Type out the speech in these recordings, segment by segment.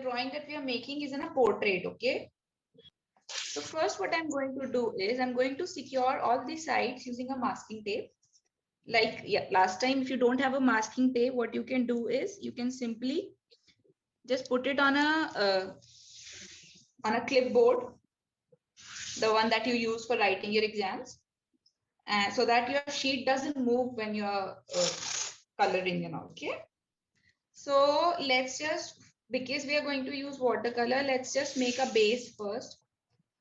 drawing that we are making is in a portrait, okay? So first what I'm going to do is I'm going to secure all the sides using a masking tape. Like last time, if you don't have a masking tape, what you can do is you can simply just put it on a clipboard, the one that you use for writing your exams, and so that your sheet doesn't move when you're coloring and all, okay? So let's just, because we are going to use watercolor, let's just make a base first.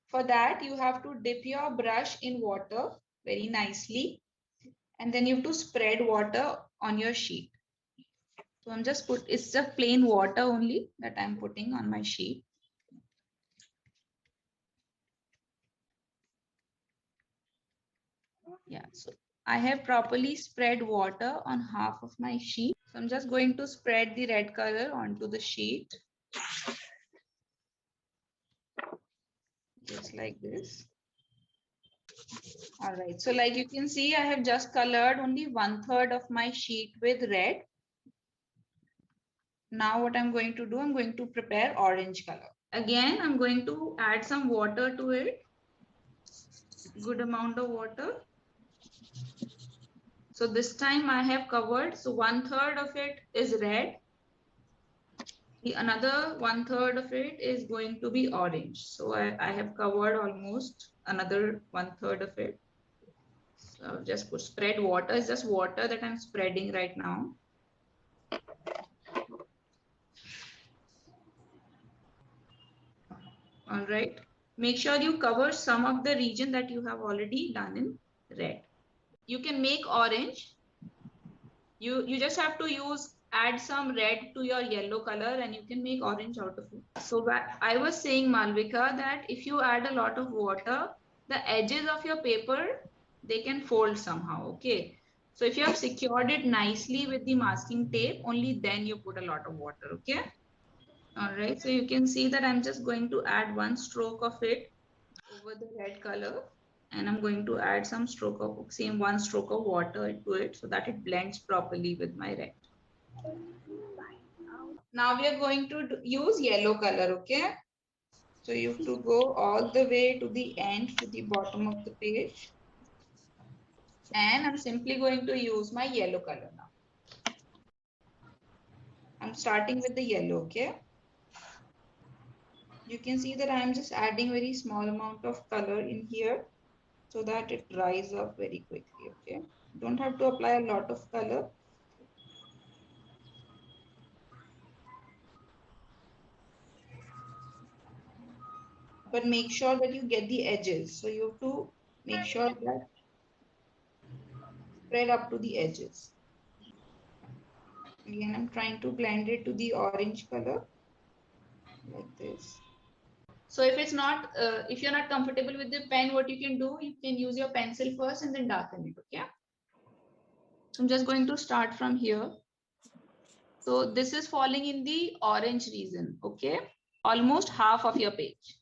For that, you have to dip your brush in water very nicely, and then you have to spread water on your sheet. So I'm just it's just plain water only that I'm putting on my sheet. Yeah, so I have properly spread water on half of my sheet. So I'm just going to spread the red color onto the sheet. Just like this. All right, so like you can see, I have just colored only 1/3 of my sheet with red. Now what I'm going to do, I'm going to prepare orange color. Again, I'm going to add some water to it. Good amount of water. So this time I have covered, so 1/3 of it is red. The another 1/3 of it is going to be orange. So I have covered almost another 1/3 of it. So just put spread water, it's just water that I'm spreading right now. All right. Make sure you cover some of the region that you have already done in red. You can make orange. You just have to add some red to your yellow color and you can make orange out of it. So I was saying, Malvika, that if you add a lot of water, the edges of your paper, they can fold somehow, okay? So if you have secured it nicely with the masking tape, only then you put a lot of water, okay? All right, so you can see that I'm just going to add one stroke of it over the red color, and I'm going to add some stroke of one stroke of water to it so that it blends properly with my red. Now we are going to use yellow color, okay? So you have to go all the way to the end, to the bottom of the page. And I'm simply going to use my yellow color now. I'm starting with the yellow, okay? You can see that I'm just adding very small amount of color in here so that it dries up very quickly, okay? Don't have to apply a lot of color. But make sure that you get the edges. So you have to make sure that spread up to the edges. Again, I'm trying to blend it to the orange color like this. So if it's not, if you're not comfortable with the pen, what you can do, you can use your pencil first and then darken it, okay? So I'm just going to start from here. So this is falling in the orange region, okay? Almost half of your page.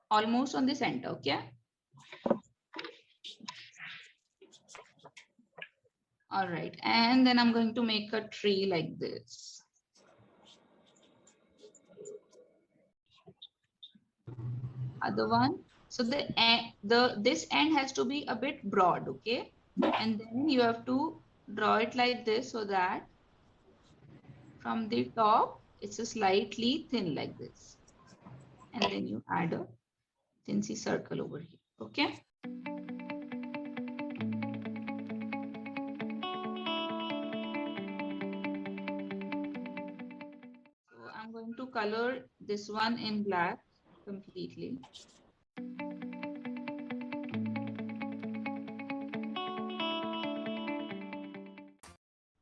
Almost on the center, okay? All right, and then I'm going to make a tree like this. Other one. So this end has to be a bit broad, okay? And then you have to draw it like this so that from the top, it's a slightly thin like this. And then you add a tinsy circle over here, okay? So I'm going to color this one in black completely.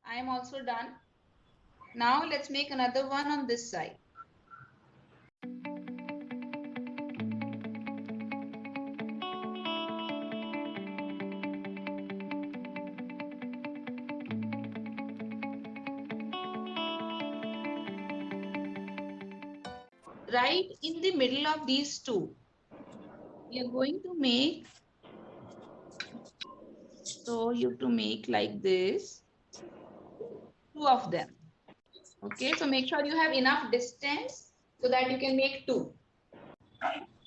I am also done. Now let's make another one on this side. Right in the middle of these two, we are going to make, so you have to make like this, two of them. Okay, so make sure you have enough distance so that you can make two.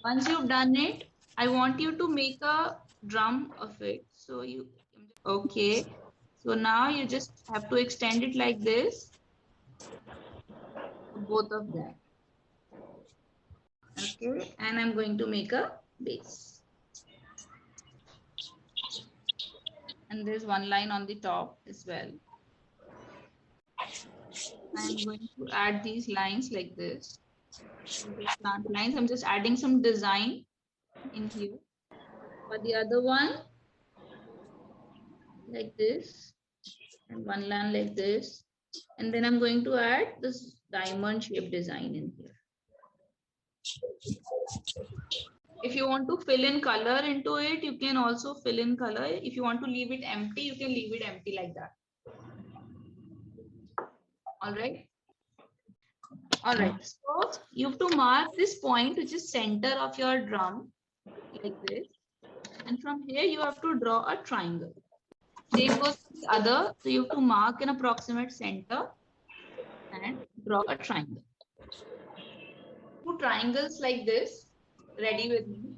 Once you've done it, I want you to make a drum of it. So you, okay. So now you just have to extend it like this, both of them. Okay, and I'm going to make a base. And there's one line on the top as well. I'm going to add these lines like this. Plant lines. I'm just adding some design in here. For the other one, like this, and one line like this. And then I'm going to add this diamond shape design in here. If you want to fill in color into it, you can also fill in color. If you want to leave it empty, you can leave it empty like that. All right. All right. So you have to mark this point, which is center of your drum, like this. And from here, you have to draw a triangle. Same goes for the other. So you have to mark an approximate center and draw a triangle. Two triangles like this. Ready with me.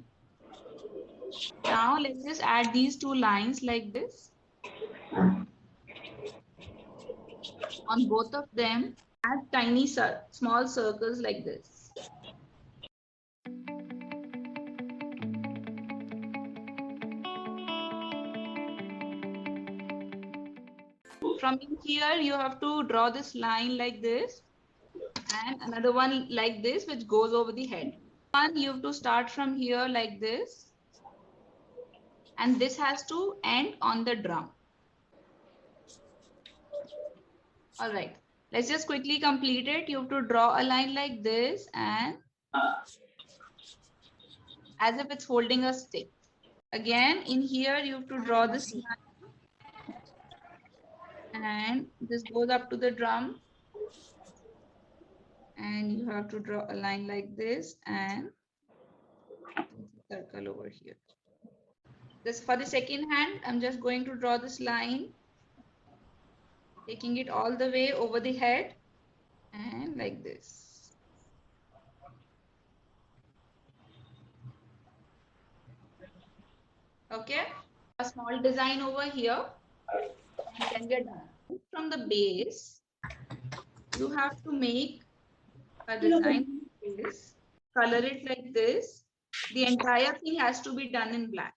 Now let's just add these two lines like this. On both of them, add tiny small circles like this. From here, you have to draw this line like this and another one like this, which goes over the head. One, you have to start from here like this. And this has to end on the drum. All right. Let's just quickly complete it. You have to draw a line like this and as if it's holding a stick. Again, in here, you have to draw this line and this goes up to the drum. And you have to draw a line like this and circle over here. This for the second hand, I'm just going to draw this line, taking it all the way over the head and like this. Okay, a small design over here and then we're done. From the base, you have to make a design like this, color it like this. The entire thing has to be done in black.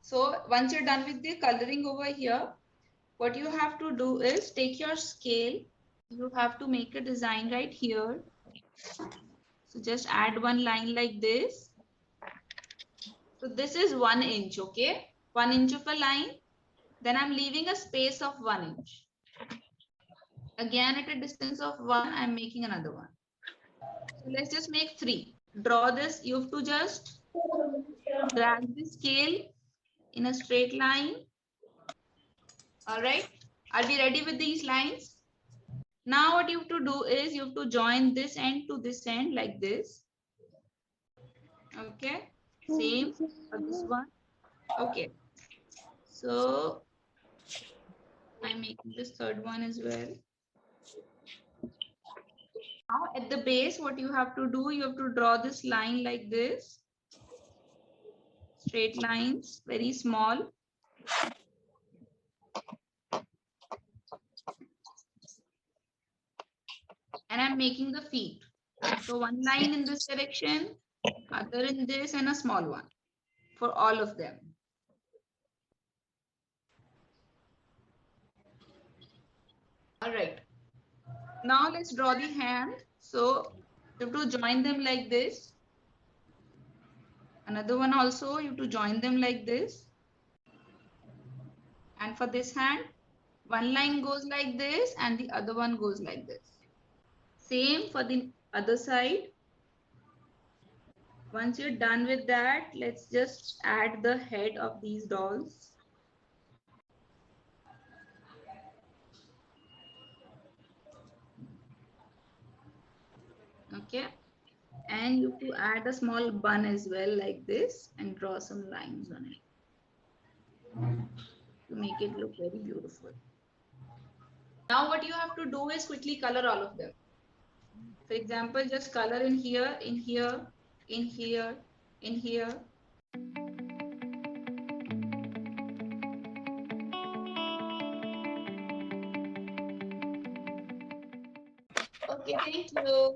So once you're done with the coloring over here, what you have to do is take your scale. You have to make a design right here. So just add one line like this. So this is 1 inch, okay? 1 inch of a line. Then I'm leaving a space of 1 inch. Again, at a distance of 1, I'm making another one. So let's just make 3. Draw this. You have to just drag the scale in a straight line. All right. Are we ready with these lines? Now what you have to do is you have to join this end to this end like this. Okay. Same for this one. Okay. So I'm making this third one as well. Now at the base, what you have to do, you have to draw this line like this. Straight lines, very small. And I'm making the feet. So one line in this direction, other in this, and a small one for all of them. All right. Now let's draw the hand. So you have to join them like this. Another one also, you have to join them like this. And for this hand, one line goes like this and the other one goes like this. Same for the other side. Once you're done with that, let's just add the head of these dolls. Okay. And you have to add a small bun as well, like this, and draw some lines on it to make it look very beautiful. Now what you have to do is quickly color all of them. For example, just color in here, in here, in here, in here. Okay, thank you.